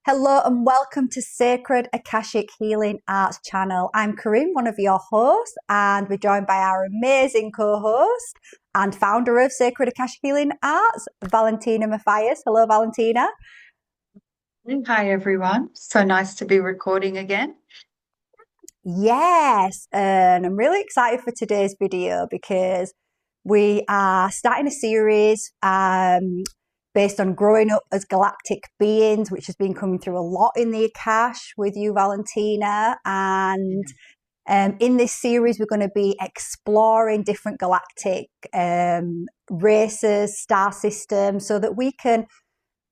Hello and welcome to Sacred Akashic Healing Arts Channel. I'm Corinne, one of your hosts, and we're joined by our amazing co-host and founder of Sacred Akashic Healing Arts, Valentina Mathias. Hello, Valentina. Hi, everyone. So nice to be recording again. Yes, and I'm really excited for today's video because we are starting a series based on growing up as galactic beings, which has been coming through a lot in the Akash with you, Valentina. And in this series, we're going to be exploring different galactic races, star systems, so that we can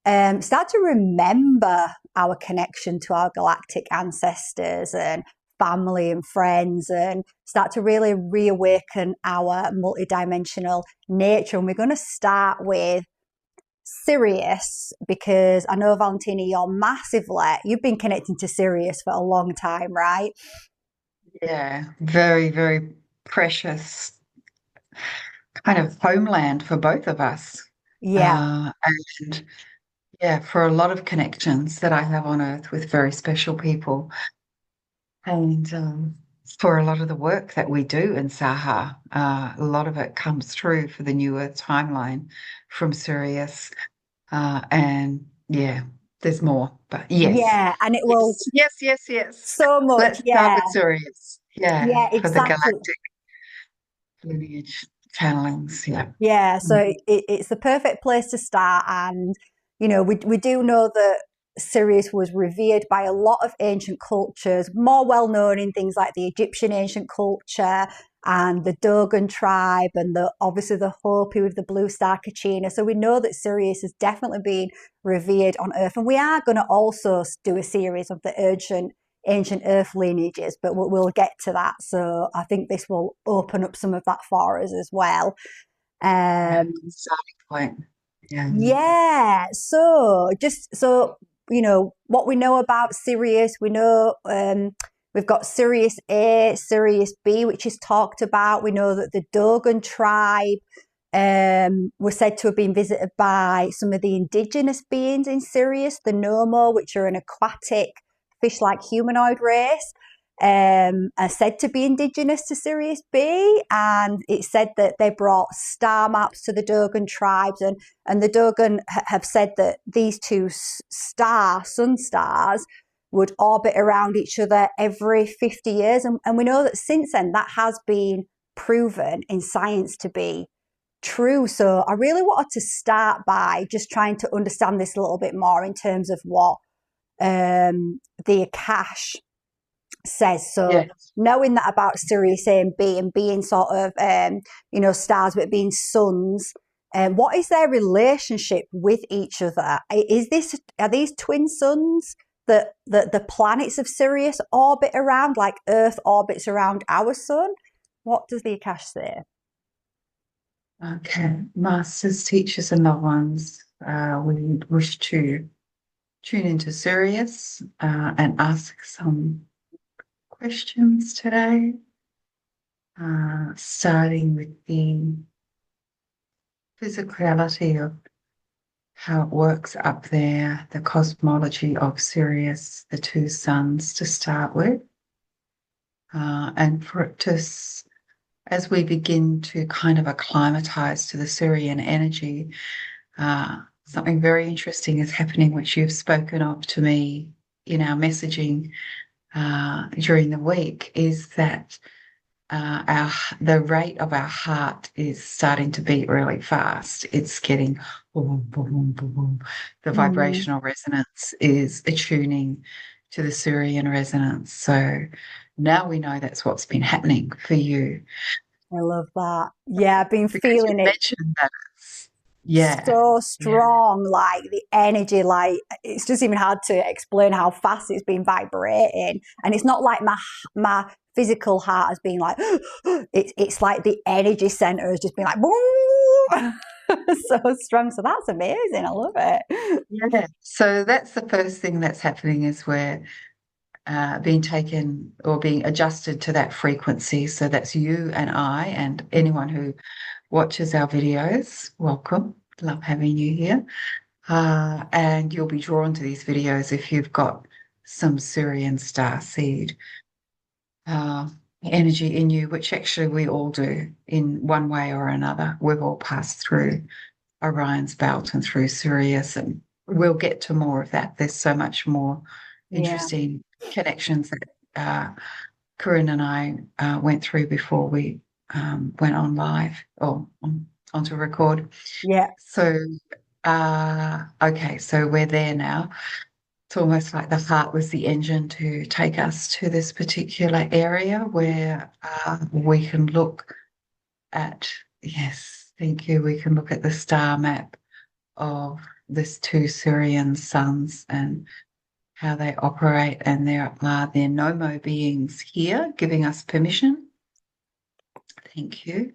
start to remember our connection to our galactic ancestors and family and friends, and start to really reawaken our multidimensional nature. And we're going to start with Sirius, because I know, Valentina, you've been connecting to Sirius for a long time, right? Yeah, very, very precious kind of homeland for both of us. Yeah. And yeah, for a lot of connections that I have on Earth with very special people. And for a lot of the work that we do in Saha, a lot of it comes through for the New Earth timeline from Sirius. And yeah, there's more, but yes, Yeah, and it will yes, yes, yes, yes. so much. Let's start Yeah, with Sirius. Yeah, yeah, for the exactly. galactic lineage channelings. Yeah. Yeah, so Mhm. it's the perfect place to start. And, we do know that Sirius was revered by a lot of ancient cultures, more well known in things like the Egyptian ancient culture and the Dogon tribe, and obviously the Hopi with the blue star Kachina. So we know that Sirius has definitely been revered on Earth. And we are going to also do a series of the ancient Earth lineages, but we'll get to that. So I think this will open up some of that for us as well. Yeah, Um, starting point. Yeah. yeah. What we know about Sirius, we know we've got Sirius A, Sirius B, which is talked about. We know that the Dogon tribe were said to have been visited by some of the indigenous beings in Sirius, the Nommo, which are an aquatic fish-like humanoid race. Are said to be indigenous to Sirius B, and it's said that they brought star maps to the Dogon tribes, and the Dogon have said that these two sun stars would orbit around each other every 50 years, and we know that since then that has been proven in science to be true. So I really wanted to start by just trying to understand this a little bit more in terms of what the Akash says. So Yes. knowing that about Sirius A and B, and being sort of stars but being suns, what is their relationship with each other? Are these twin suns that the planets of Sirius orbit around, like Earth orbits around our sun? What does the Akash say? Okay. Masters, teachers, and loved ones, we wish to tune into Sirius and ask some questions today, starting with the physicality of how it works up there, the cosmology of Sirius, the two suns to start with, and for it to, as we begin to kind of acclimatize to the Sirian energy, something very interesting is happening, which you've spoken of to me in our messaging during the week, is that the rate of our heart is starting to beat really fast. It's getting boom, boom, boom, boom. The Mm, vibrational resonance is attuning to the Sirian resonance. So now we know that's what's been happening for you I love that. Yeah, I've been because you feeling it mentioned that. Yeah, so yeah, strong, like the energy, like it's just even hard to explain how fast it's been vibrating. And it's not like my physical heart has been like it's like the energy center has just been like boom, so strong. So that's amazing. I love it. yeah. So that's the first thing that's happening is we're being taken or being adjusted to that frequency. So that's you and I and anyone who watches our videos. Welcome. Love having you here. And you'll be drawn to these videos if you've got some Sirian star seed energy in you, which actually we all do in one way or another. We've all passed through Orion's belt and through Sirius, and we'll get to more of that. There's so much more Yeah. interesting connections that Corinne and I went through before we went on live or onto record. Yeah. So, okay, so we're there now. It's almost like the heart was the engine to take us to this particular area where we can look at, yes, thank you, we can look at the star map of these two Sirian suns and how they operate. And there are their Nommo beings here giving us permission. Thank you.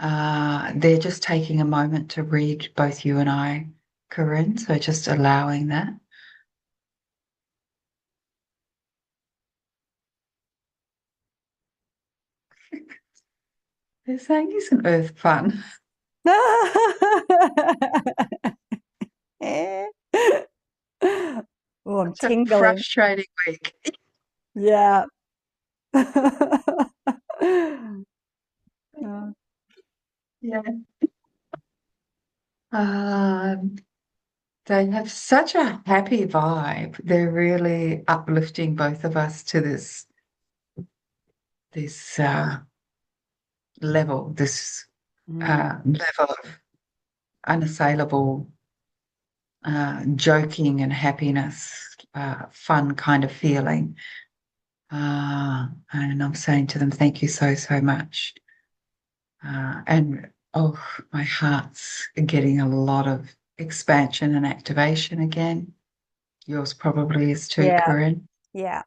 They're just taking a moment to read both you and I, Corinne, so just allowing that. They're saying, isn't Earth fun? Oh, I'm Such a tingling. frustrating week. Yeah. Yeah. Um, they have such a happy vibe. They're really uplifting both of us to this level, this Mm, level of unassailable joking and happiness, fun kind of feeling. And I'm saying to them, thank you so, so much. And oh, my heart's getting a lot of expansion and activation again. Yours probably is too, yeah. Corinne. Yeah.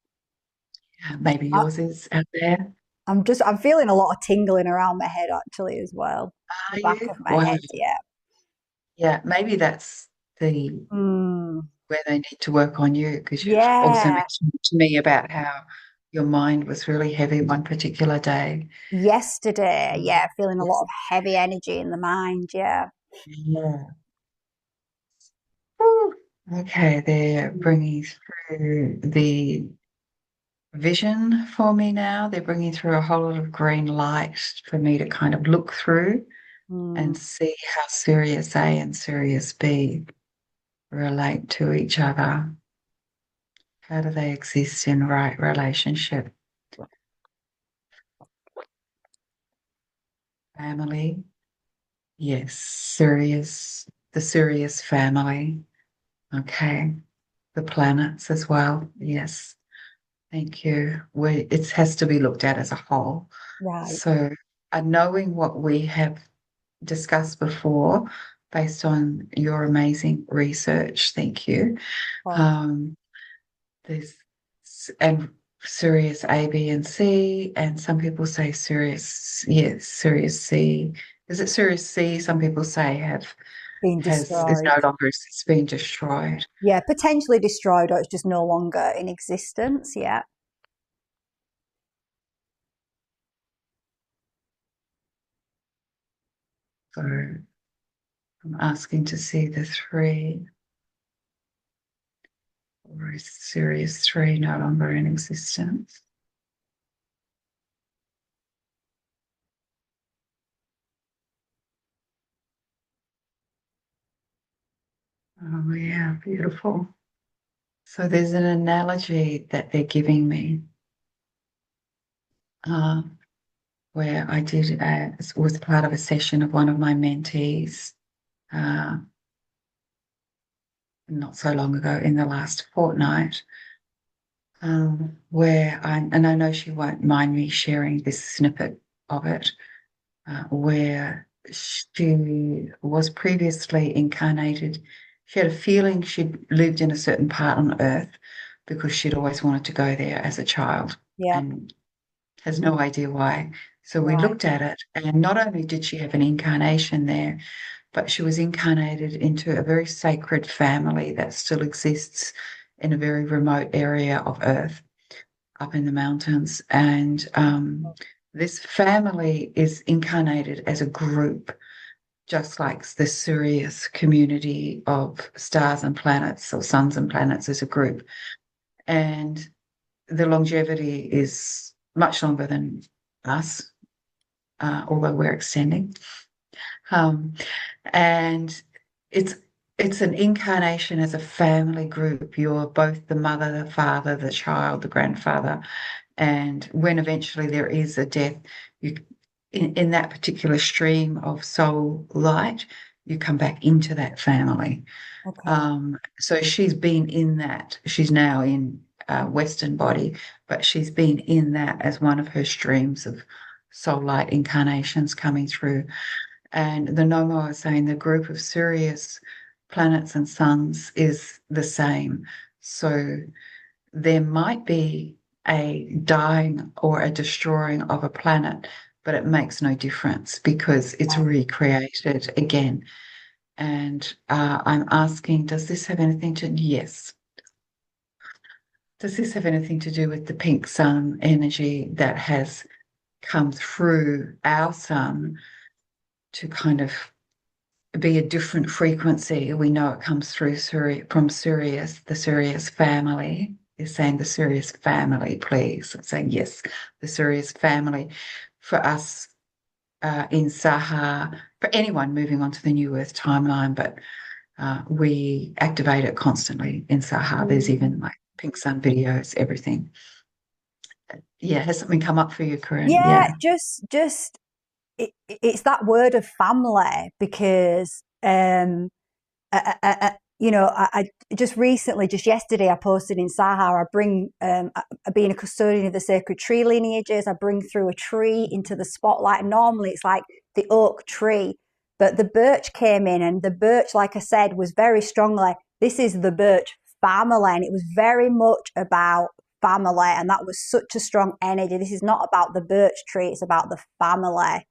Maybe I, yours is out there. I'm feeling a lot of tingling around my head actually as well. Are The back you? of my Wow. head, yeah. Yeah, maybe that's the Mm, where they need to work on you because you've also yeah. mentioned to me about how your mind was really heavy one particular day. Yesterday, yeah, feeling a lot Yes. of heavy energy in the mind, yeah. Yeah. Whew. Okay, they're bringing through the vision for me now. They're bringing through a whole lot of green light for me to kind of look through and Mm, see how Sirius A and Sirius B relate to each other. How do they exist in right relationship? Family. Yes, Sirius, the Sirius family. Okay. The planets as well. Yes. Thank you. It has to be looked at as a whole. right. So, knowing what we have discussed before, based on your amazing research, thank you. Oh, Um, there's and Sirius A, B, and C, and some people say Sirius, yes, Sirius C. Is it Sirius C? Some people say being has is destroyed. no longer it's been destroyed. Yeah, potentially destroyed or it's just no longer in existence, yeah. So I'm asking to see the three, or is Sirius 3 no longer in existence? Oh, yeah, beautiful. So there's an analogy that they're giving me uh, where I did, it was part of a session of one of my mentees uh, not so long ago in the last fortnight, where and I know she won't mind me sharing this snippet of it, where she was previously incarnated. She had a feeling she'd lived in a certain part on Earth because she'd always wanted to go there as a child Yeah, and has no idea why. So we right. looked at it, and not only did she have an incarnation there, but she was incarnated into a very sacred family that still exists in a very remote area of Earth up in the mountains. And this family is incarnated as a group. just like the Sirius community of stars and planets, or suns and planets as a group. And the longevity is much longer than us, although we're extending. Um, and it's it's an incarnation as a family group. You're both the mother, the father, the child, the grandfather. And when eventually there is a death, you in that particular stream of soul light, you come back into that family. Okay. So she's been in that. She's now in Western body, but she's been in that as one of her streams of soul light incarnations coming through. And the Nommo is saying the group of Sirius planets and suns is the same. So there might be a dying or a destroying of a planet, but it makes no difference because it's recreated again. And I'm asking, does this have anything to, yes. Does this have anything to do with the pink sun energy that has come through our sun to kind of be a different frequency? We know it comes through from Sirius, the Sirius family. Is saying the Sirius family, please. I'm saying yes, the Sirius family. For us in Saha, for anyone moving on to the New Earth timeline, but we activate it constantly in Saha. There's even like pink sun videos, everything. Yeah, has something come up for you, Corinne? Yeah, Yeah. just it's that word of family because I just recently, just yesterday, I posted in Sahar. I bring, being a custodian of the sacred tree lineages, I bring through a tree into the spotlight. Normally, it's like the oak tree, but the birch came in, and the birch, like I said, was very strongly. This is the birch family, and it was very much about family, and that was such a strong energy. This is not about the birch tree; it's about the family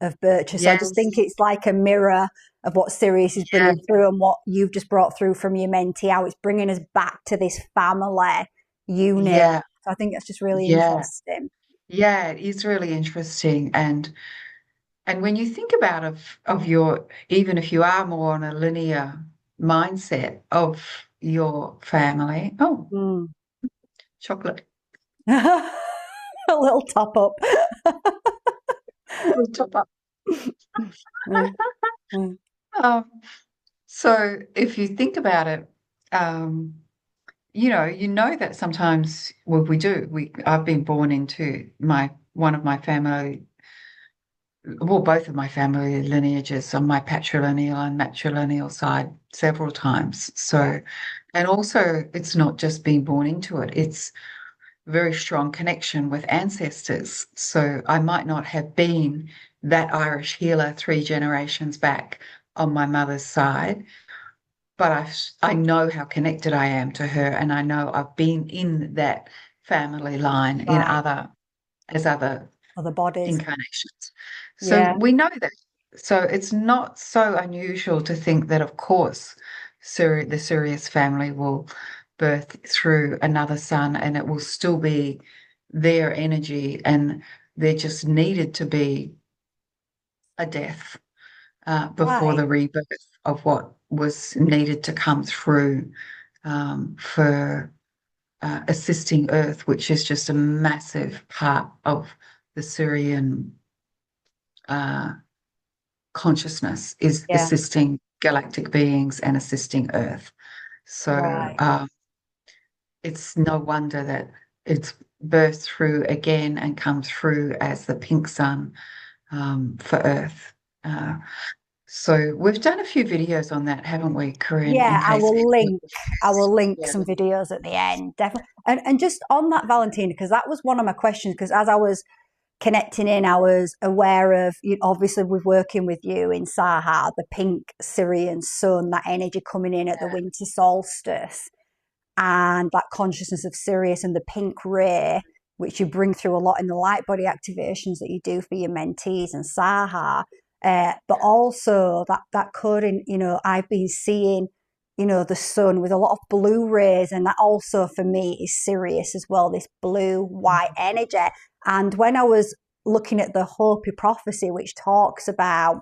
of birches. So I just think Yes. it's like a mirror of what Sirius is Yeah. bringing through and what you've just brought through from your mentee, how it's bringing us back to this family unit. Yeah. So I think that's just really Yeah. interesting. Yeah. It is really interesting. And when you think about of your, even if you are more on a linear mindset of your family, oh, Mm. chocolate, A little top up. we'll top up. Mm, mm. Um, so if you think about it, um, you know that sometimes, well, we do. I've been born into one of my family, well, both of my family lineages on my patrilineal and matrilineal side several times. Yeah, So, and also it's not just being born into it, it's very strong connection with ancestors. So I might not have been that Irish healer 3 generations back on my mother's side, but I know how connected I am to her, and I know I've been in that family line in right. other Other bodies. incarnations. So Yeah, we know that. So it's not so unusual to think that, of course, the Sirius family will birth through another son, and it will still be their energy, and there just needed to be a death before right. the rebirth of what was needed to come through for assisting Earth, which is just a massive part of the Syrian uh, consciousness, is Yeah, assisting galactic beings and assisting Earth. So right. it's no wonder that it's burst through again and come through as the pink sun for Earth. Uh, so we've done a few videos on that, haven't we, Corinne? Yeah, In case people, I will link yeah, some videos at the end, definitely. And just on that, Valentina, because that was one of my questions. Because as I was connecting in, I was aware of, obviously, with working with you in Saha, the pink Syrian sun, that energy coming in at the winter solstice, and that consciousness of Sirius and the pink ray, which you bring through a lot in the light body activations that you do for your mentees and Saha. But also that coding, I've been seeing, the sun with a lot of blue rays, and that also for me is Sirius as well, this blue white energy. And when I was looking at the Hopi prophecy, which talks about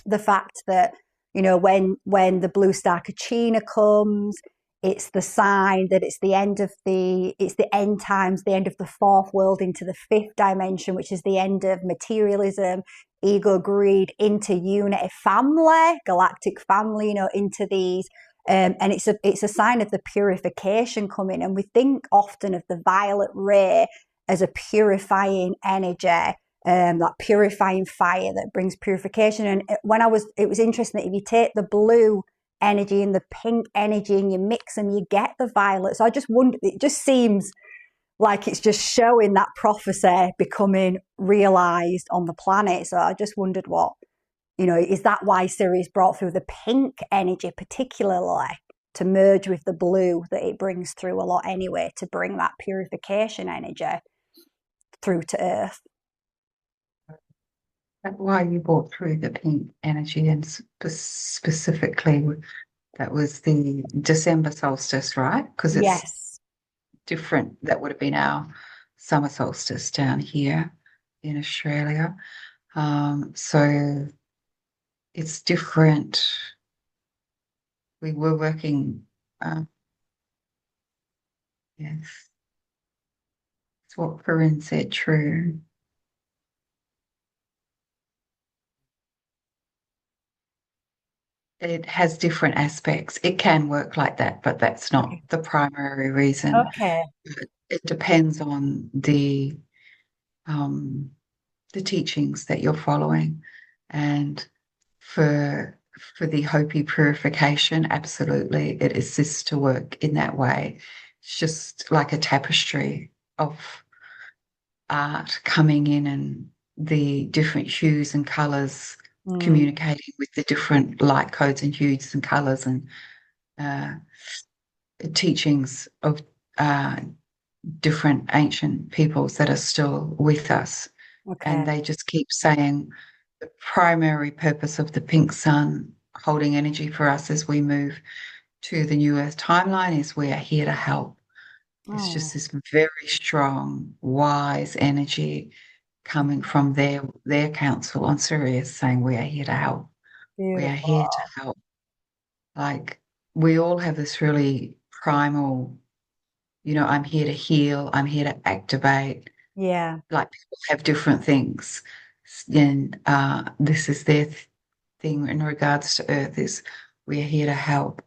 the fact that, you know, when the blue star Kachina comes, it's the sign that it's the end of it's the end times, the end of the fourth world into the fifth dimension, which is the end of materialism, ego, greed, into unity, family, galactic family, you know, into these. And it's a sign of the purification coming. And we think often of the violet ray as a purifying energy, that purifying fire that brings purification. And it was interesting that if you take the blue energy and the pink energy and you mix them, you get the violet. So I just wonder, it just seems like it's just showing that prophecy becoming realized on the planet. So I just wondered what, you know, is that why Sirius brought through the pink energy particularly to merge with the blue that it brings through a lot anyway, to bring that purification energy through to Earth? That's why you brought through the pink energy, and specifically that was the December solstice, right? Because it's Yes. different. That would have been our summer solstice down here in Australia. So it's different. We were working, yes, it's what Corinne said, true. It has different aspects. It can work like that, but that's not Okay. the primary reason. Okay. It depends on the teachings that you're following. And for the Hopi purification, absolutely, it assists to work in that way. It's just like a tapestry of art coming in, and the different hues and colors communicating with the different light codes and hues and colors, and uh, teachings of uh, different ancient peoples that are still with us. Okay. And they just keep saying the primary purpose of the pink sun holding energy for us as we move to the new Earth timeline is we are here to help. It's Oh, just this very strong, wise energy coming from their council on Sirius saying we are here to help. We are beautiful. here to help. Like we all have this really primal, you know, I'm here to heal, I'm here to activate. Yeah. Like people have different things. And this is their thing in regards to Earth is we are here to help.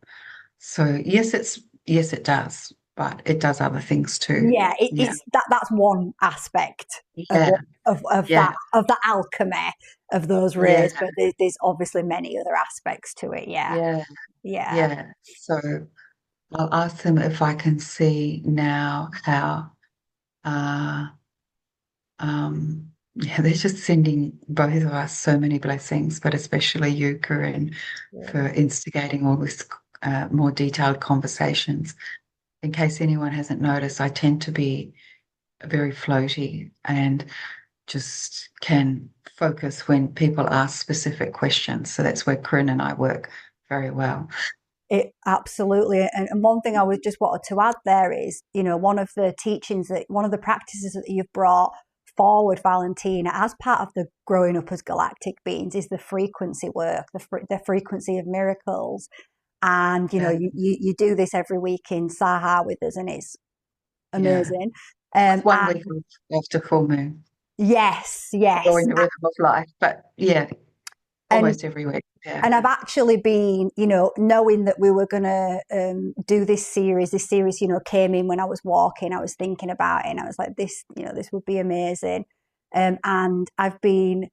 So yes, it does, but it does other things too. Yeah, Yeah. it's that's one aspect of Yeah. Yeah. of that alchemy of those Yeah. rays, but there's obviously many other aspects to it. Yeah, Yeah. yeah, Yeah. So I'll ask them if I can see now how uh yeah, they're just sending both of us so many blessings, but especially you, Corinne, yeah. for instigating all this more detailed conversations. In case anyone hasn't noticed, I tend to be very floaty and just can focus when people ask specific questions. So that's where Corinne and I work very well. It absolutely. And one thing I was just wanted to add there is, you know, one of the teachings that one of the practices that you've brought forward, Valentina, as part of the growing up as galactic beings, is the frequency work, the frequency of miracles. And you know, Yeah. you do this every week in Saha with us, and it's Yeah. amazing. With one And week after full moon, yes, yes, or in the rhythm of life. But yeah, and almost every week. Yeah. and I've actually been, you know, knowing that we were going to do this series. This series, you know, came in when I was walking. I was thinking about it, and I was like, this, you know, this would be amazing. And I've been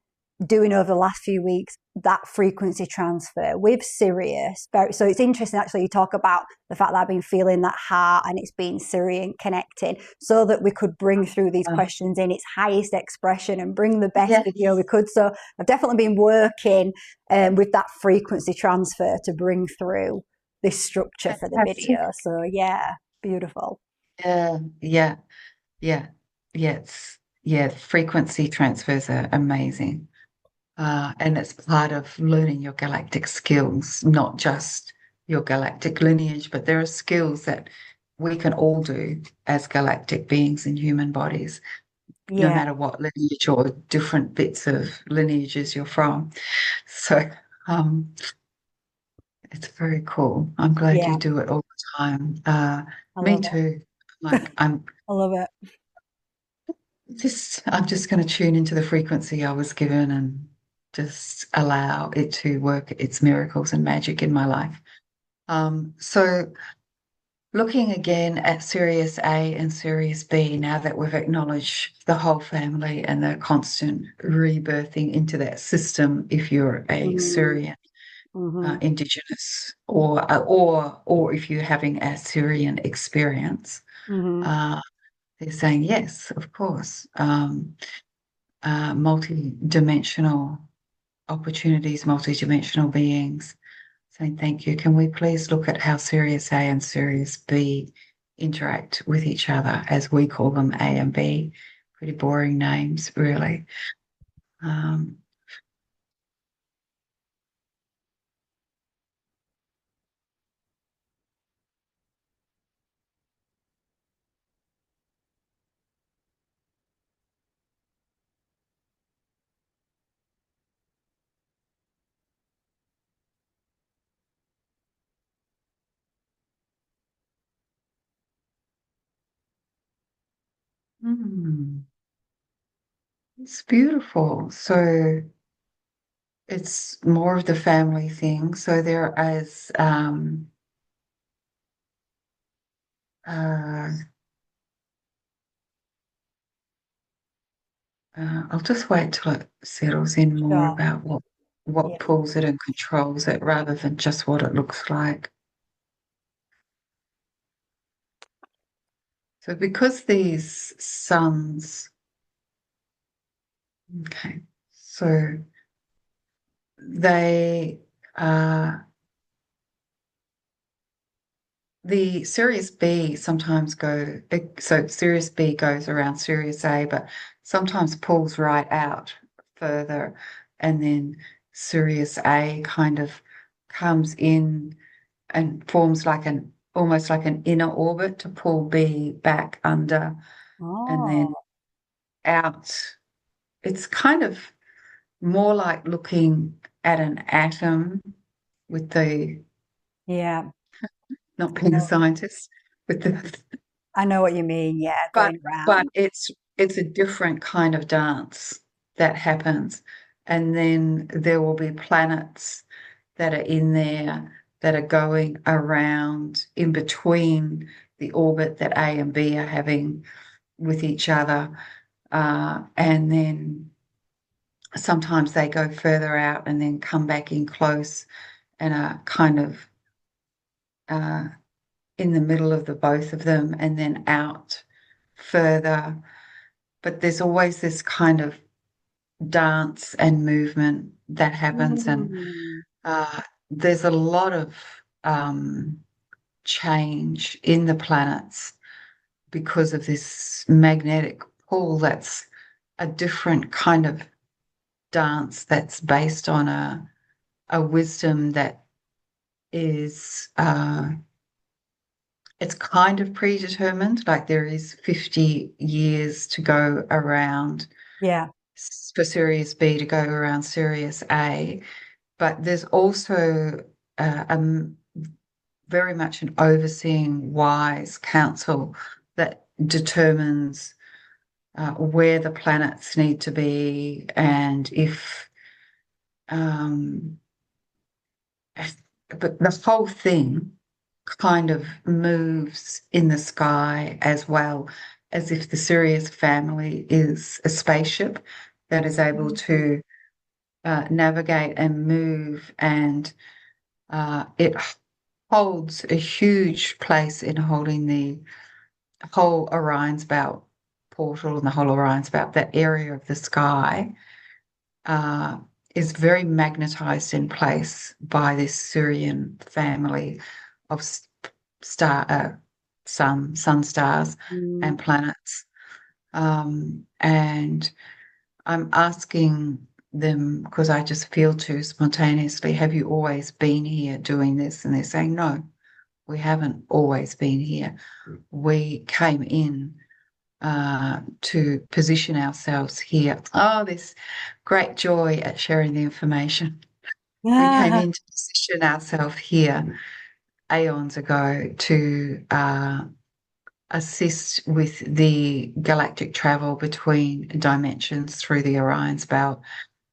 doing over the last few weeks that frequency transfer with Sirius. So it's interesting, actually, you talk about the fact that I've been feeling that heart and it's been Sirian connecting so that we could bring through these questions in its highest expression and bring the best Yes. video we could. So I've definitely been working with that frequency transfer to bring through this structure for the Fantastic. video. So yeah, beautiful. Yeah. Yeah. Yeah. Yes. Yeah. Frequency transfers are amazing. And it's part of learning your galactic skills, not just your galactic lineage, but there are skills that we can all do as galactic beings in human bodies, no Yeah. matter what lineage or different bits of lineages you're from. So, Um, it's very cool. I'm glad you Yeah, do it all the time. I Me love it. too. Like I love it. I'm just going to tune into the frequency I was given and just allow it to work its miracles and magic in my life. So looking again at Sirius A and Sirius B, now that we've acknowledged the whole family and the constant rebirthing into that system, if you're a Mm, Sirian hmm Indigenous, or if you're having a Syrian experience, hmm uh, they're saying yes, of course. Multi-dimensional opportunities, multi-dimensional beings saying thank you. Can we please look at how Sirius A and Sirius B interact with each other, as we call them A and B? Pretty boring names, really. Um, hmm, it's beautiful. So it's more of the family thing. So there is, uh, I'll just wait till it settles in more Sure. about what Yeah. pulls it and controls it rather than just what it looks like. So because these suns, okay, so they the Sirius B sometimes so Sirius B goes around Sirius A, but sometimes pulls right out further, and then Sirius A kind of comes in and forms like an almost like an inner orbit to pull B back under and then Oh, out. It's kind of more like looking at an atom with the yeah. not I being a know. scientist with the I know what you mean. Yeah, but going but round. it's a different kind of dance that happens, and then there will be planets that are in there that are going around in between the orbit that A and B are having with each other, and then sometimes they go further out and then come back in close and are kind of uh, in the middle of the both of them and then out further. But there's always this kind of dance and movement that happens, and Mm. uh, there's a lot of change in the planets because of this magnetic pull that's a different kind of dance that's based on a wisdom that is it's kind of predetermined, like there is 50 years to go around Yeah. for Sirius B to go around Sirius A, but there's also very much an overseeing wise council that determines where the planets need to be and if um, but the whole thing kind of moves in the sky as well, as if the Sirius family is a spaceship that is able Mhm. to navigate and move, and it holds a huge place in holding the whole Orion's Belt portal and the whole Orion's Belt, that area of the sky. Uh, is very magnetized in place by this Syrian family of sun stars Mm. and planets. And I'm asking them because I just feel too spontaneously, have you always been here doing this? And they're saying, no, we haven't always been here. We came in to position ourselves here. Oh, this great joy at sharing the information. We came in to position ourselves here aeons ago to assist with the galactic travel between dimensions through the Orion's belt,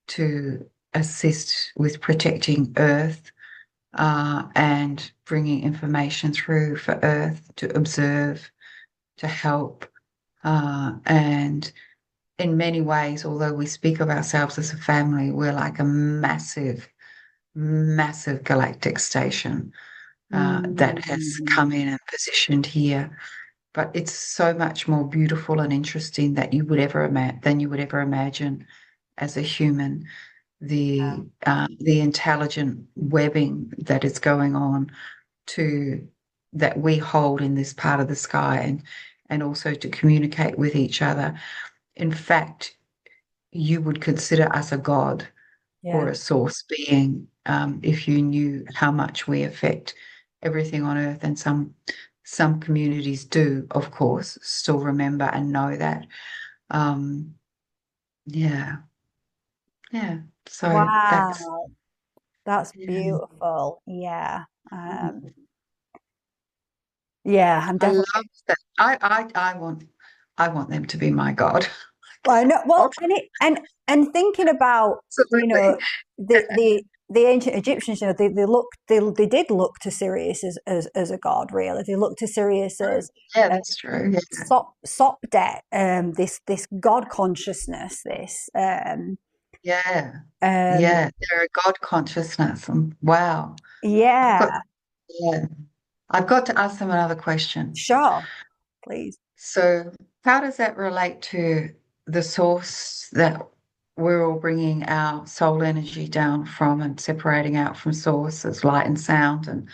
to assist with protecting Earth and bringing information through for Earth to observe, to help. And in many ways, although we speak of ourselves as a family, we're like a massive, massive galactic station that has come in and positioned here. But it's so much more beautiful and interesting that you would ever than you would ever imagine as a human. The intelligent webbing that is going on to that we hold in this part of the sky, and also to communicate with each other. In fact, you would consider us a god or a source being if you knew how much we affect everything on Earth. And some communities do, of course, still remember and know that. Yeah, yeah. So Wow, that's yeah. beautiful. Yeah. Yeah, I'm I love definitely. that. I want them to be my god. Well, I know, well, and thinking about, you Absolutely. know, the ancient Egyptians, they did look to Sirius as a god, really. They looked to Sirius as Yeah, uh, that's true. Yeah. Sopdet, this god consciousness, this Yeah. um, Yeah. They're a God consciousness. And wow. I've got yeah, yeah. I've got to ask them another question. sure, please. So, how does that relate to the source that we're all bringing our soul energy down from and separating out from source as light and sound, and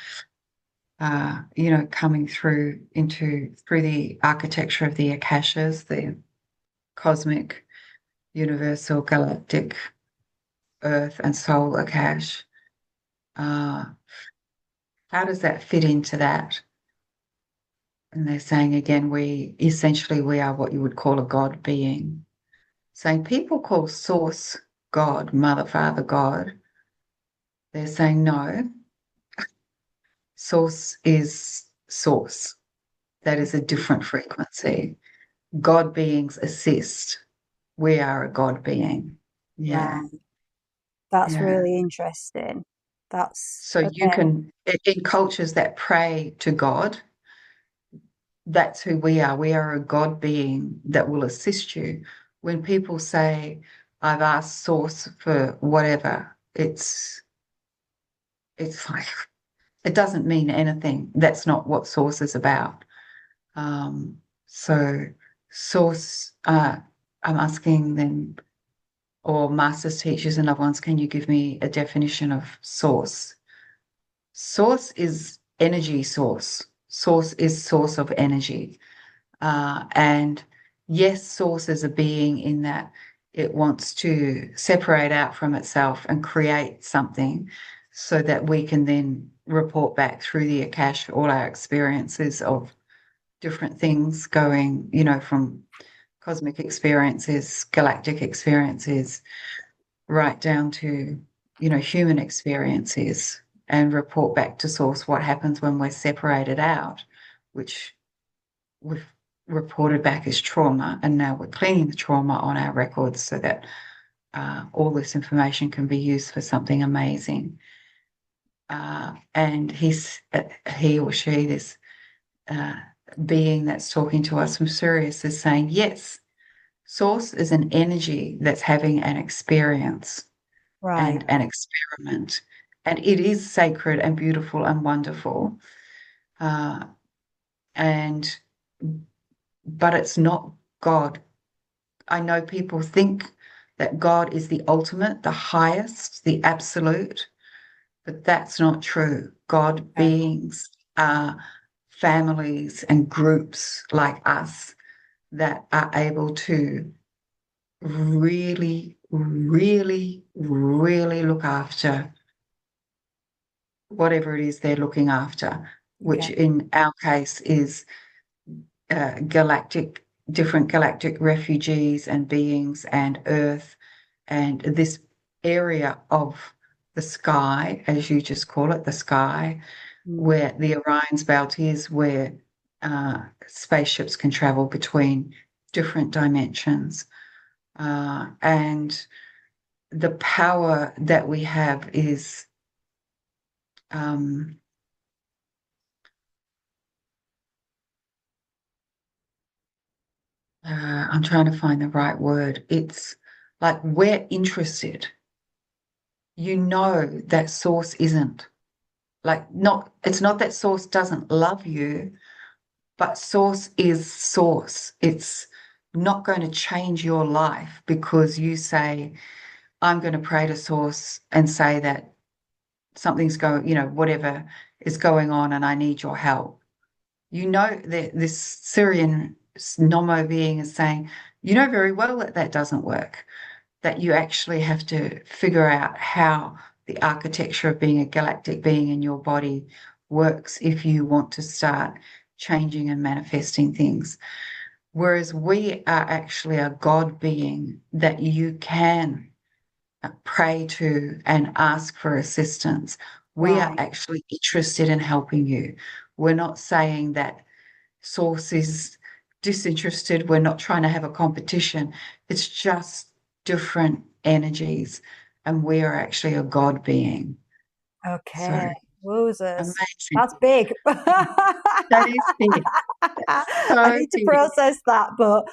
coming through the architecture of the Akashas, the cosmic, universal, galactic earth and soul Akash. Uh, how does that fit into that? And they're saying again, we are what you would call a God being. Saying people call source God, mother, father, God. They're saying no, source is source. That is a different frequency. God beings assist. We are a God being. Yeah, Right. That's yeah. really interesting. That's So you okay. can, in cultures that pray to God, that's who we are. We are a God being that will assist you. When people say, I've asked source for whatever, it's like it doesn't mean anything. That's not what source is about. So source, I'm asking them, or masters, teachers, and loved ones, can you give me a definition of source? Source is energy source. Source is source of energy. And yes, source is a being in that it wants to separate out from itself and create something so that we can then report back through the Akash all our experiences of different things going, from cosmic experiences, galactic experiences, right down to, human experiences, and report back to source what happens when we're separated out, which we've reported back as trauma, and now we're cleaning the trauma on our records so that all this information can be used for something amazing. And he or she, this uh, being that's talking to us from Sirius, is saying, yes, source is an energy that's having an experience Right. and an experiment. And it is sacred and beautiful and wonderful. Uh, and but it's not God. I know people think that God is the ultimate, the highest, the absolute, but that's not true. God Okay. beings are families and groups like us that are able to really, really, really look after whatever it is they're looking after, which Okay. in our case is different galactic refugees and beings and Earth and this area of the sky, as you just call it, the sky, Mm. where the Orion's belt is, where spaceships can travel between different dimensions. And the power that we have is, um, I'm trying to find the right word. It's like we're interested. You know that source isn't like not, it's not that source doesn't love you, but source is source. It's not going to change your life because you say, I'm going to pray to source and say that something's going, whatever is going on and I need your help. You know that this Syrian Nommo being is saying, you know very well that that doesn't work, that you actually have to figure out how the architecture of being a galactic being in your body works if you want to start changing and manifesting things. Whereas we are actually a God being that you can pray to and ask for assistance. We are Right. actually interested in helping you. We're not saying that source is disinterested. We're not trying to have a competition. It's just different energies, and we are actually a God being. So Okay. Wowzers. amazing. That's big. That is big. That's I so need to big. process that, but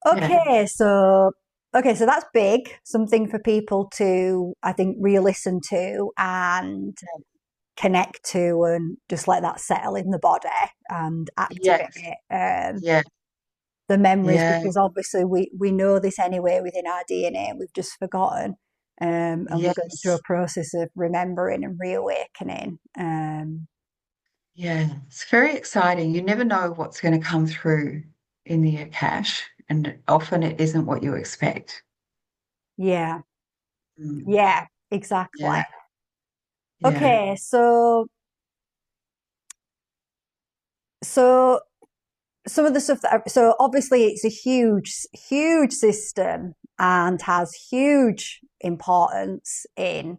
Yeah. okay, so that's big. Something for people to, I think, re-listen to and connect to, and just let that settle in the body and Yes. activate Yeah. the memories, Yeah. because obviously we know this anyway within our DNA. We've just forgotten, and we're going through a Yes. process of remembering and reawakening. Yeah. It's very exciting. You never know what's going to come through in the Akash, and often it isn't what you expect. Yeah, Mm. yeah, exactly. Yeah. Yeah. Okay, so some of the stuff that, so obviously it's a huge system and has huge importance in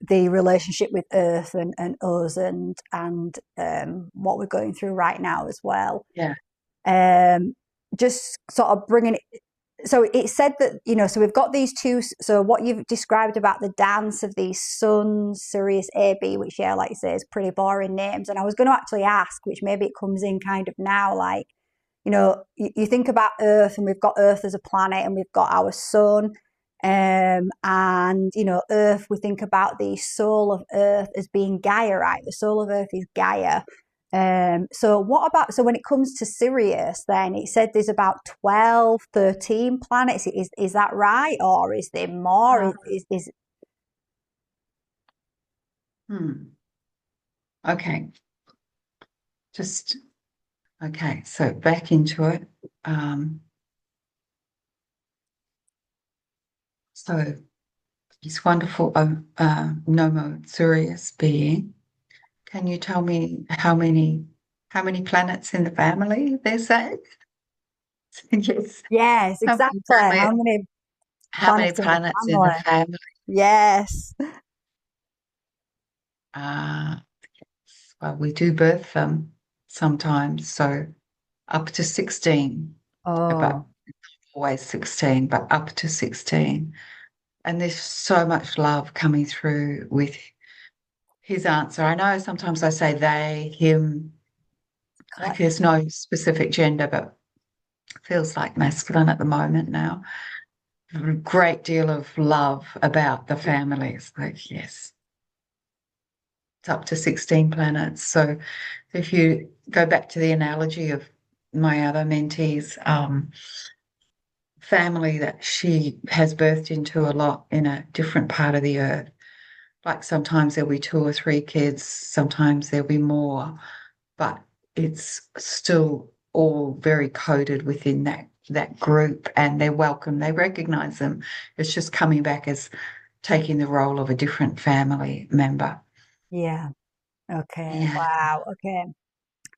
the relationship with Earth and us, and what we're going through right now as well. Yeah. Um, just sort of bringing it. So it said that, so we've got these two. So what you've described about the dance of these suns, Sirius A, B, which, yeah, like you say, is pretty boring names. And I was going to actually ask, which maybe it comes in kind of now, like, you think about Earth, and we've got Earth as a planet, and we've got our sun. And, Earth, we think about the soul of Earth as being Gaia, right? The soul of Earth is Gaia. So when it comes to Sirius, then it said there's about 12, 13 planets. Is that right? Or is there more? Uh, hmm. Okay. Just okay. So back into it. Um, so this wonderful Nomo Sirius being. Can you tell me how many planets in the family they say? Yes. Yes, How many exactly. How planets, many how many planets in the planets in the family? family? Yes. Uh, well, we do birth them sometimes, so up to 16, but Oh, always 16, but up to 16. And there's so much love coming through with his answer. I know sometimes I say they, him, like collective. there's no specific gender, but it feels like masculine at the moment now. A great deal of love about the families. Like, yes, it's up to 16 planets. So if you go back to the analogy of my other mentee's family that she has birthed into a lot in a different part of the earth, like sometimes there'll be two or three kids, sometimes there'll be more, but it's still all very coded within that group, and they're welcome. They recognize them. It's just coming back as taking the role of a different family member. Yeah. Okay. Yeah, Wow. Okay.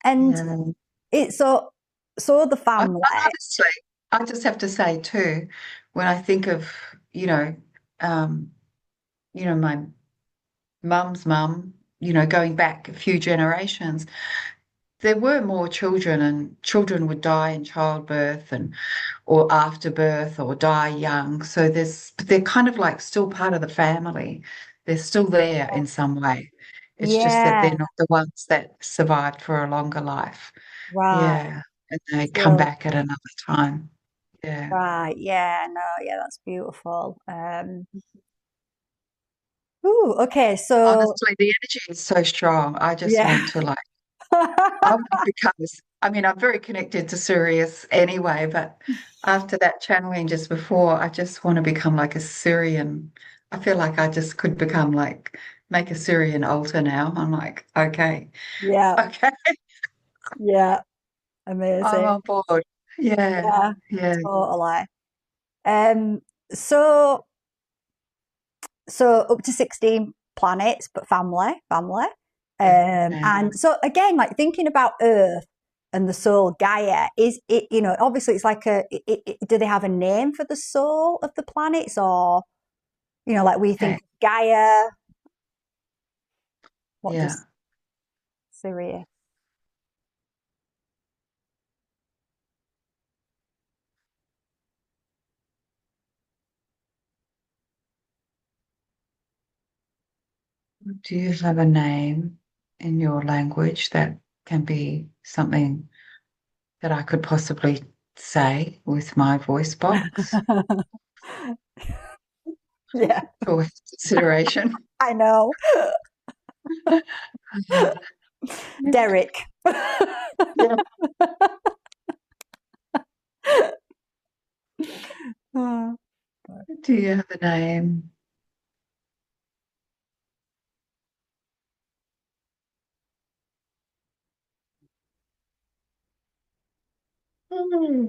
And yeah. it's so the family. Honestly, I just have to say too, when I think of, you know, um, my mum's mum, going back a few generations, there were more children, and children would die in childbirth and or after birth or die young. So they're kind of like still part of the family. They're still there in some way. It's just that Yeah, they're not the ones that survived for a longer life. right. Yeah. And they come So, back at another time. Yeah. right, yeah, no, yeah, that's beautiful. Ooh, okay, so Honestly, the energy is so strong. I just yeah. want to like I want to become, I mean, I'm very connected to Sirius anyway, but after that channeling just before, I just want to become like a Syrian. I feel like I just could become like, make a Syrian altar now. I'm like, okay, Yeah, okay, yeah, I'm amazing. on board. Yeah, Yeah, yeah, totally. Um, so so up to 16 planets, but family. yeah, yeah. And so again, like thinking about Earth and the soul, Gaia, is it, obviously it's like do they have a name for the soul of the planets, or, like we think Okay, of Gaia, what yeah. does Sirius? Do you have a name in your language that can be something that I could possibly say with my voice box Yeah, for consideration? I know. Derek. Yeah. Oh, Do you have a name? Hmm.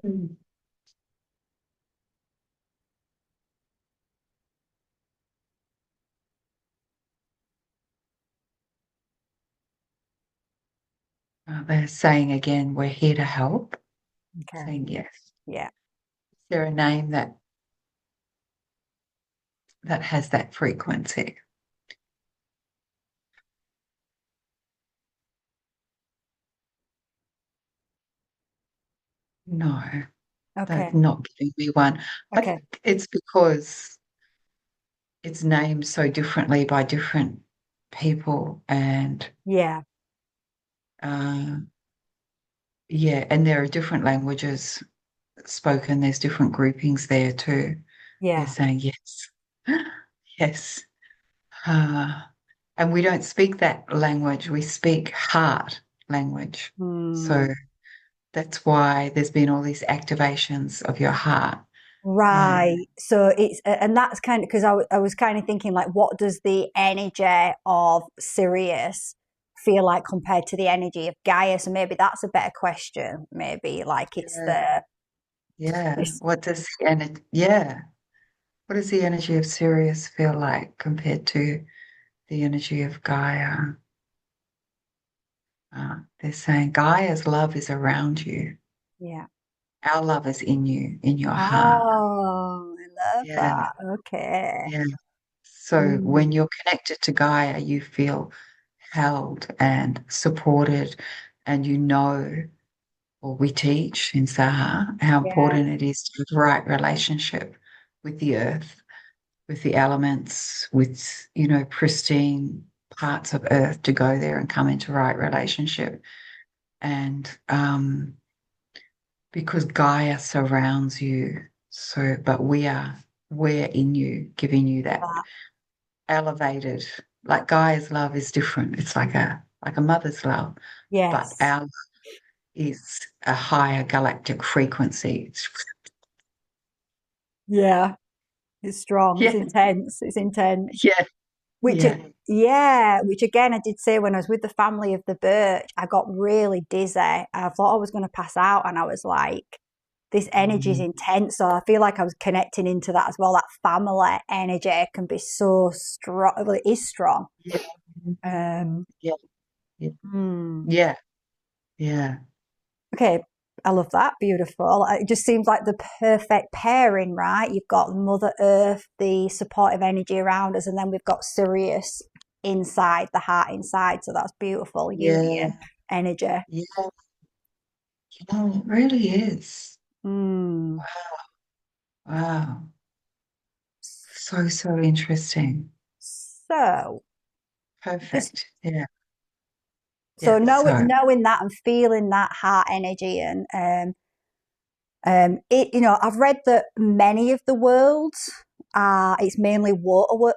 They're saying again, we're here to help. okay. Saying yes. Is Yeah. there a name that has that frequency? No, they're Okay. not giving me one. I Okay. think it's because it's named so differently by different people, and Yeah. uh, yeah, and there are different languages spoken. There's different groupings there too. They're Yeah. saying yes, yes. Uh, and we don't speak that language. We speak heart language. So Hmm. that's why there's been all these activations of your heart. Yeah. Right. So it's, and that's kind of because I was kind of thinking, like, what does the energy of Sirius feel like compared to the energy of Gaia? So maybe that's a better question. Maybe like it's Yeah. the, Yeah. this, What does the energy, yeah. What does the energy of Sirius feel like compared to the energy of Gaia? They're saying Gaia's love is around you. yeah. Our love is in you, in your heart. Oh, I love Yeah. that. Okay. Yeah. So when Mm, you're connected to Gaia, you feel held and supported, and or we teach in Saha how yeah. important it is to have the right relationship with the earth, with the elements, with, pristine parts of earth to go there and come into right relationship. And because Gaia surrounds you, so but we're in you, giving you that That. elevated, like Gaia's love is different. It's like a mother's love, but Yes. our love is a higher galactic frequency. Yeah. It's strong. It's Yeah, intense. It's intense. yeah, Which, yeah. yeah, which again, I did say when I was with the family of the Birch, I got really dizzy. I thought I was going to pass out, and I was like, this energy is Mm, intense. So I feel like I was connecting into that as well. That family energy can be so strong. Well, it is strong. yeah, Um, yeah, yeah, hmm. yeah, yeah. Okay, I love that. Beautiful. It just seems like the perfect pairing, right? You've got Mother Earth, the supportive energy around us, and then we've got Sirius. inside, the heart inside. So that's beautiful, Yeah, union energy. yeah, it really is. Mm. Wow. So, so interesting. So this Perfect. Yeah, so yeah. So knowing that and feeling that heart energy and it, I've read that many of the worlds are, it's mainly water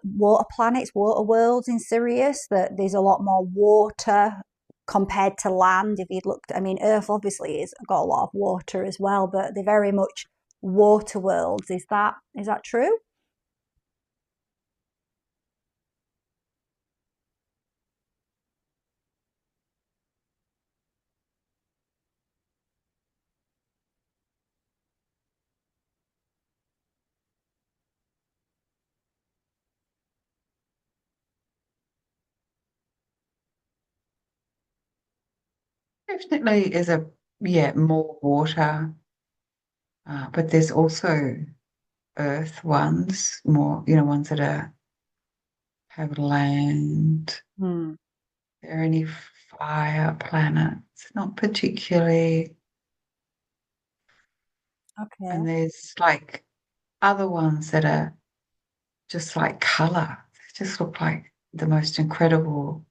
planets, water worlds in Sirius, that there's a lot more water compared to land. If you'd looked, I mean, Earth obviously has got a lot of water as well, but they're very much water worlds. Is that true? definitely is more water, but there's also earth ones, more, ones that have land. Hmm. Are there any fire planets? Not particularly. Okay. And there's like other ones that are just like color. They just look like the most incredible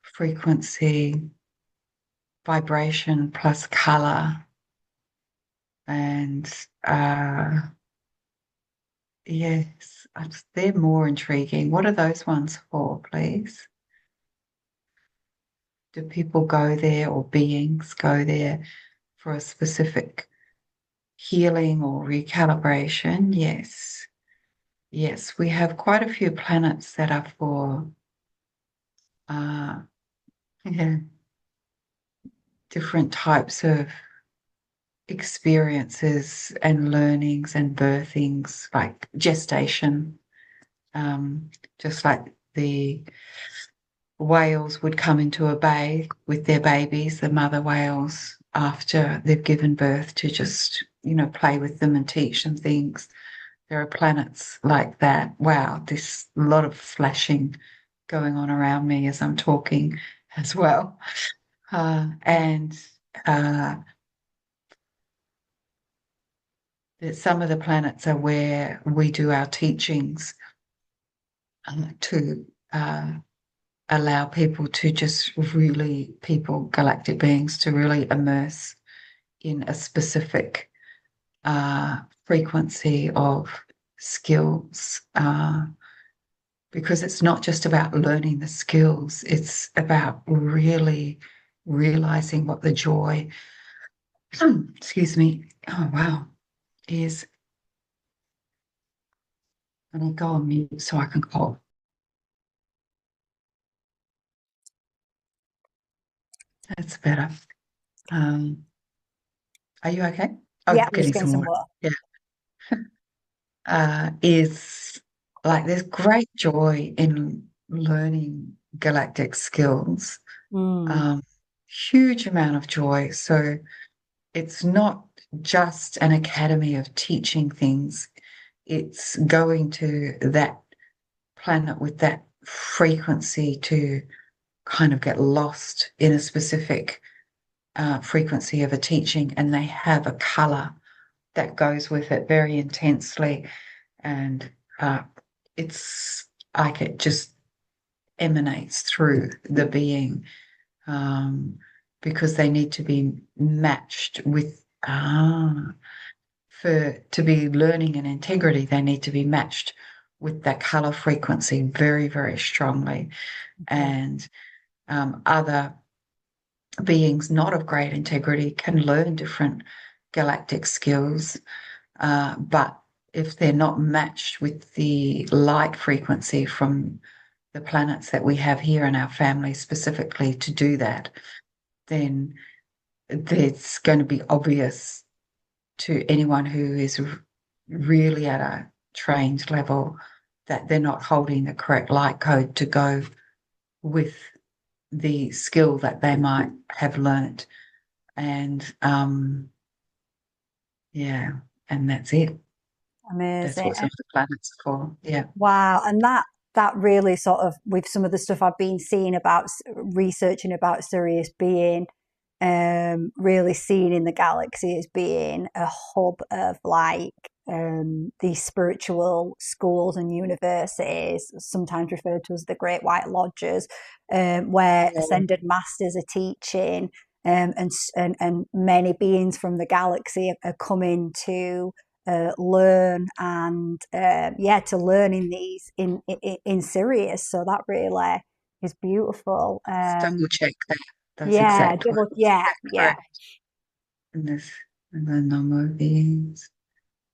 frequency, vibration plus color. And yes, they're more intriguing. What are those ones for, please? Do people go there or beings go there for a specific healing or recalibration? Yes. Yes, we have quite a few planets that are for uh, yeah, different types of experiences and learnings and birthings, like gestation. Um, just like the whales would come into a bay with their babies, the mother whales, after they've given birth, to just, play with them and teach them things. There are planets like that. Wow, there's a lot of flashing going on around me as I'm talking as well. And uh, some of the planets are where we do our teachings to allow people to just really, people, galactic beings, to really immerse in a specific frequency of skills. Because it's not just about learning the skills, it's about really realizing what the joy, excuse me, oh wow, is. Let me go on mute so I can call. That's better. Um, are you okay? Oh, Yeah, I'm just getting getting some some water. water. Yeah. Is like there's great joy in learning galactic skills. Mm. Um, Huge amount of joy. So it's not just an academy of teaching things. It's going to that planet with that frequency to kind of get lost in a specific frequency of a teaching, and they have a color that goes with it very intensely. And uh, it's like it just emanates through the being, um, because they need to be matched with for to be learning in integrity, they need to be matched with that color frequency very, very strongly. Okay. And other beings not of great integrity can learn different galactic skills, but if they're not matched with the light frequency from the planets that we have here in our family specifically to do that, then it's going to be obvious to anyone who is really at a trained level that they're not holding the correct light code to go with the skill that they might have learnt. And yeah, and that's it. That's Amazing. what some of the planets are for. Yeah. Wow. And that really sort of, with some of the stuff I've been seeing about researching about Sirius being really seen in the galaxy as being a hub of like these spiritual schools and universities, sometimes referred to as the Great White Lodges, where Yeah. ascended masters are teaching, and many beings from the galaxy are coming to learn and to learn in these in Sirius. So that really is beautiful. Let's double check that. That's Yeah, exact double, words. Is yeah, that yeah, correct? In this, in the Nommo beings,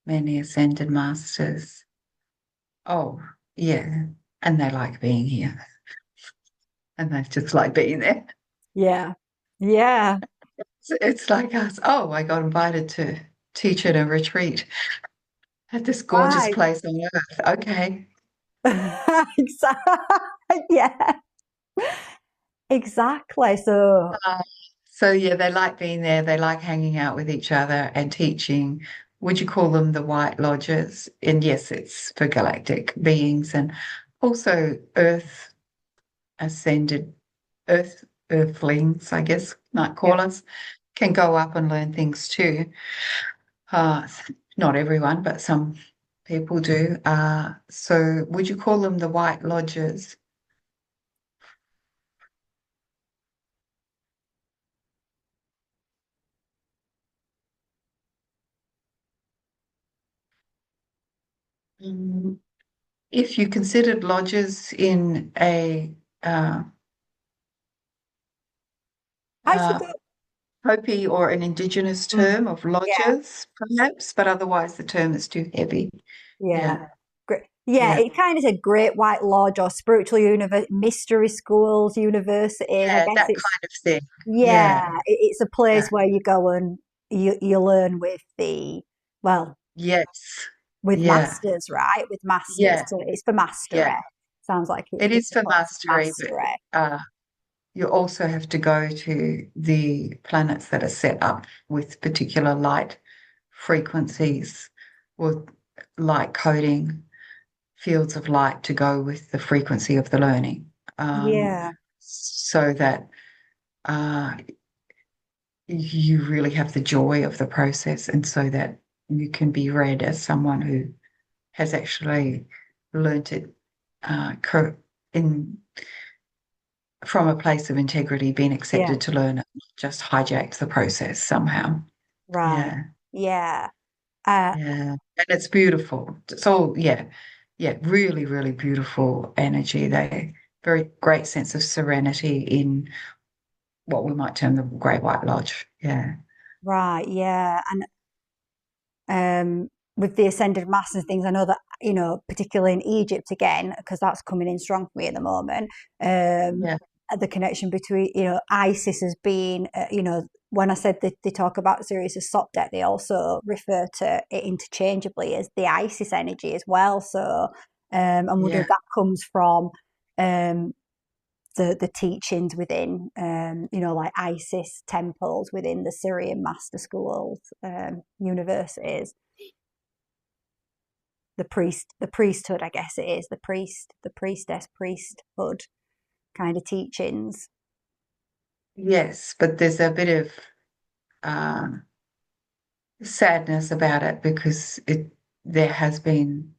many ascended masters. Oh, yeah. And they like being here. And they just like being there. yeah, yeah. It's like us. Oh, I got invited to teach at a retreat at this gorgeous Right. place on earth. Okay. Exactly. Yeah, exactly. So Uh, so yeah, they like being there. They like hanging out with each other and teaching. Would you call them the White Lodges? And yes, it's for galactic beings and also Earth ascended Earthlings, I guess, might yeah, call us, can go up and learn things too. Uh, Not everyone, but some people do. So would you call them the White Lodges? Mm, if you considered lodges in a I uh, forgot. Hopi or an indigenous Mm, term of yeah, lodges, perhaps, but otherwise the term is too heavy. yeah. Yeah, Great. Yeah, yeah, it kind of said Great White Lodge or spiritual mystery schools, universities. I yeah, guess that it's, kind of thing. yeah, Yeah, it's a yeah, place where you go and you learn with the, well, yes, with yeah, masters, right? With masters. yeah, So it's for mastery. yeah. Sounds like It it's is for supposed to be mastery, but mastery. you also have to go to the planets that are set up with particular light frequencies or light coding fields of light to go with the frequency of the learning, Yeah, so that uh, you really have the joy of the process, and so that you can be read as someone who has actually learnt it in from a place of integrity, been yeah, accepted to learn it, not just hijacked the process somehow. right. Yeah, Yeah. Uh, yeah. And it's beautiful. It's all, yeah, yeah, really, really beautiful energy. They very great sense of serenity in what we might term the Great White Lodge. Yeah, right, yeah. And with the ascended masters and things, I know that, particularly in Egypt again, because that's coming in strong for me at the moment. Um, yeah, the connection between, Isis as being, when I said that they talk about Sirius as Sopdet, they also refer to it interchangeably as the Isis energy as well. So I'm wondering yeah. if that comes from um, the teachings within, like Isis temples within the Syrian master schools, universities, the priesthood, I guess it is the priestess, priesthood kind of teachings. Yes, but there's a bit of um, sadness about it because there has been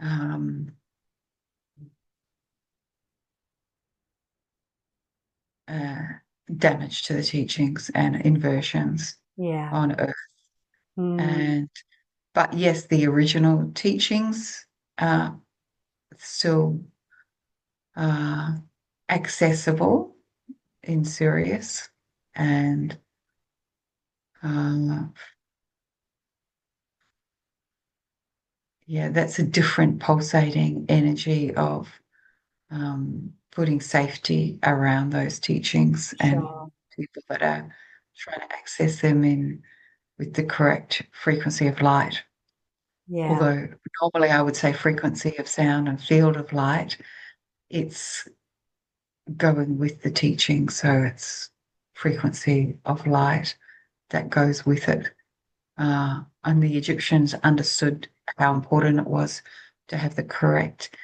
um, uh, damage to the teachings and inversions Yeah. on Earth. Mm, And but yes, the original teachings are still uh, accessible in Sirius, and uh, yeah, that's a different pulsating energy of putting safety around those teachings and sure. people that are trying to access them in with the correct frequency of light. Yeah. Although normally I would say frequency of sound and field of light, it's going with the teaching. So it's frequency of light that goes with it. And the Egyptians understood how important it was to have the correct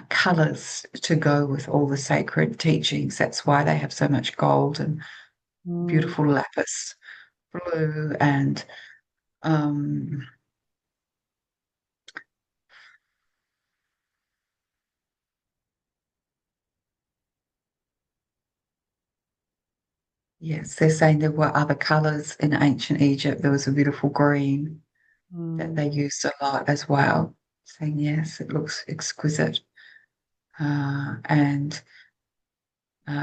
colors to go with all the sacred teachings. That's why they have so much gold and Mm, beautiful lapis blue and um, yes, they're saying there were other colors in ancient Egypt. There was a beautiful green that mm, they used a lot as well. Saying yes, it looks exquisite. And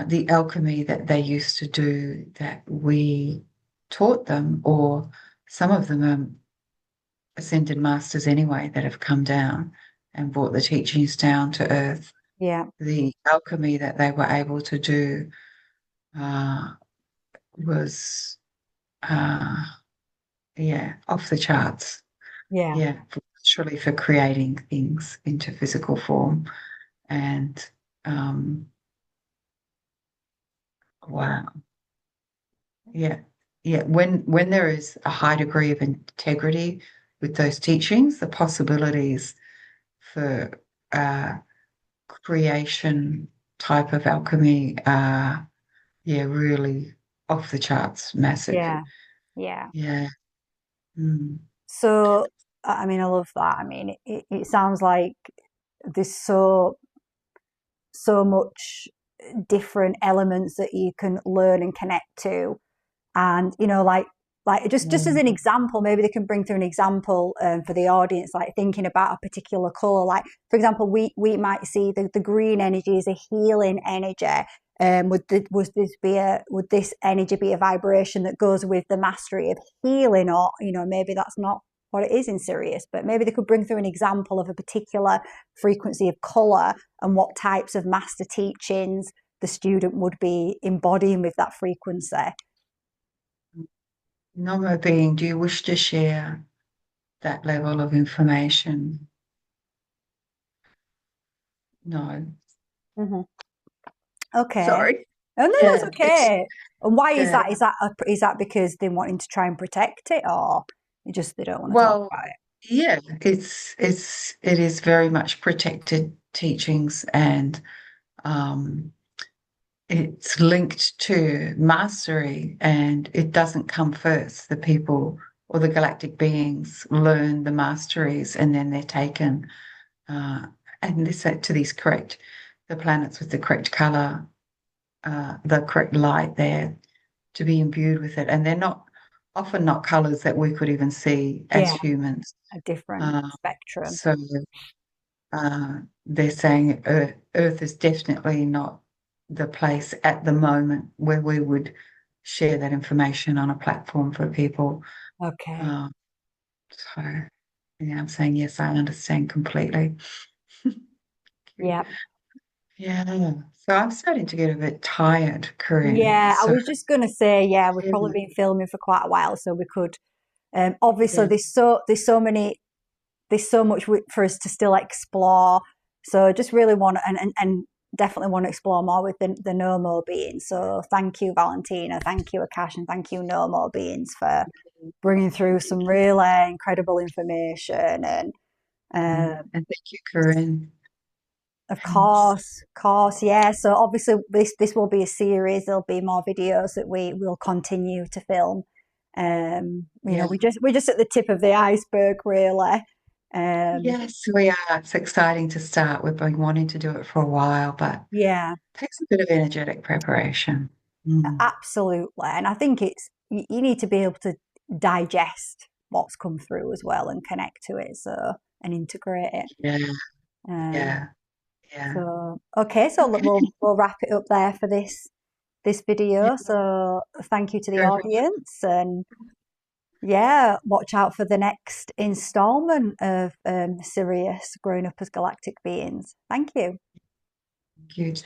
the alchemy that they used to do that we taught them, or some of them are ascended masters anyway that have come down and brought the teachings down to earth. yeah, The alchemy that they were able to do uh, was, uh, yeah, off the charts. yeah, Yeah, literally for creating things into physical form. And um, wow, yeah, yeah. When there is a high degree of integrity with those teachings, the possibilities for uh, creation type of alchemy are, yeah, really off the charts, massive. yeah, yeah. Yeah. Mm. So, I mean, I love that. I mean, it sounds like there's so much different elements that you can learn and connect to. And like just as Yeah. an example, maybe they can bring through an example for the audience, like thinking about a particular color. Like, for example, we might see the green energy is a healing energy. Would this energy be a vibration that goes with the mastery of healing, or maybe that's not what it is in Sirius, but maybe they could bring through an example of a particular frequency of color and what types of master teachings the student would be embodying with that frequency. Nommo being, do you wish to share that level of information? No. Mm-hmm. Okay. Sorry. Oh no, that's Yeah, it's okay. And why is yeah. that? Is that because they're wanting to try and protect it, or they don't want to talk Well, about it? yeah, it is very much protected teachings and um it's linked to mastery and it doesn't come first. The people or the galactic beings learn the masteries and then they're taken uh and this to these correct the planets with the correct color, the correct light there to be imbued with it. And they're not often not colors that we could even see as Yeah, humans. a different Uh, spectrum. so they're saying Earth is definitely not the place at the moment where we would share that information on a platform for people. Okay. Uh, so, yeah, I'm saying yes, I understand completely. Yeah. Yeah. So I'm starting to get a bit tired, Corinne. Yeah, I So was just gonna say, yeah, we've yeah, probably been filming for quite a while, so we could. Obviously, yeah, there's so much for us to still explore. So I just really want to, and definitely want to explore more with the Nommo beings. So thank you, Valentina. Thank you, Akash, and thank you, Nommo beings, for bringing through some really incredible information. And yeah. uh, And thank you, Corinne. Thanks. of course, yeah. So obviously, this will be a series. There'll be more videos that we will continue to film. Yeah. We're just at the tip of the iceberg, really. Um, Yes, we are. It's exciting to start. We've been wanting to do it for a while, but it yeah, takes a bit of energetic preparation. Mm. absolutely. And I think you need to be able to digest what's come through as well and connect to it, so and integrate it. Yeah, Um, yeah, yeah. so okay, so look, Okay. we'll wrap it up there for this Yeah, video. So thank you to the very audience, and yeah, watch out for the next installment of Sirius growing up as galactic beings. Thank you. cute.